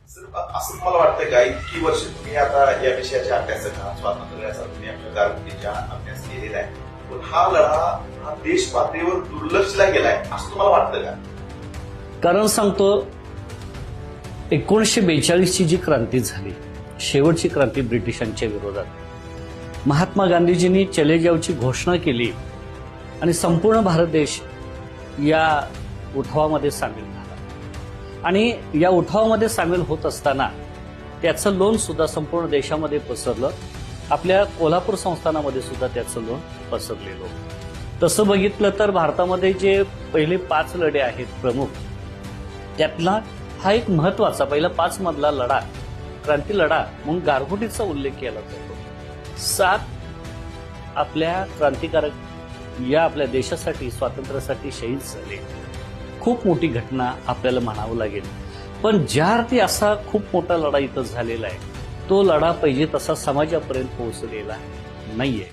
Sir, असं मला वाटतं का इतकी वर्ष तुम्ही आता या विषयाच्या अभ्यासाचा स्वातंत्र्याचा तुम्ही आपल्या कारकिर्दीचा अभ्यास केलेला आहे, पण हा लढा हा देश पातळीवर दुर्लक्षला गेलाय असं तुम्हाला वाटतं का? कारण सांगतो, 1942 ची जी क्रांती झाली, शेवटची क्रांती ब्रिटिशांच्या विरोधात, महात्मा गांधीजींनी चले जावची घोषणा केली आणि संपूर्ण भारत देश या उठावामध्ये सामील झाला. आणि या उठावामध्ये सामील होत असताना त्याचं लोण सुद्धा संपूर्ण देशामध्ये पसरलं. आपल्या कोल्हापूर संस्थानामध्ये सुद्धा त्याचं लोण पसरलेलं होतं. तसं बघितलं तर भारतामध्ये जे पहिले 5 लढे आहेत प्रमुख, त्यातला हा एक महत्वाचा पहिला 5 मधला लढा, क्रांती लढा म्हणून गारगोटीचा उल्लेख केला जातो. 7 आपल्या क्रांतिकारक या आपल्या देशासाठी स्वातंत्र्यासाठी शहीद झाले. खूप मोठी घटना आपल्याला म्हणावं लागेल. पण ज्या अर्थी असा खूप मोठा लढा इथं झालेला आहे, तो लढा पाहिजे तसा समाजापर्यंत पोहोचलेला नाहीये.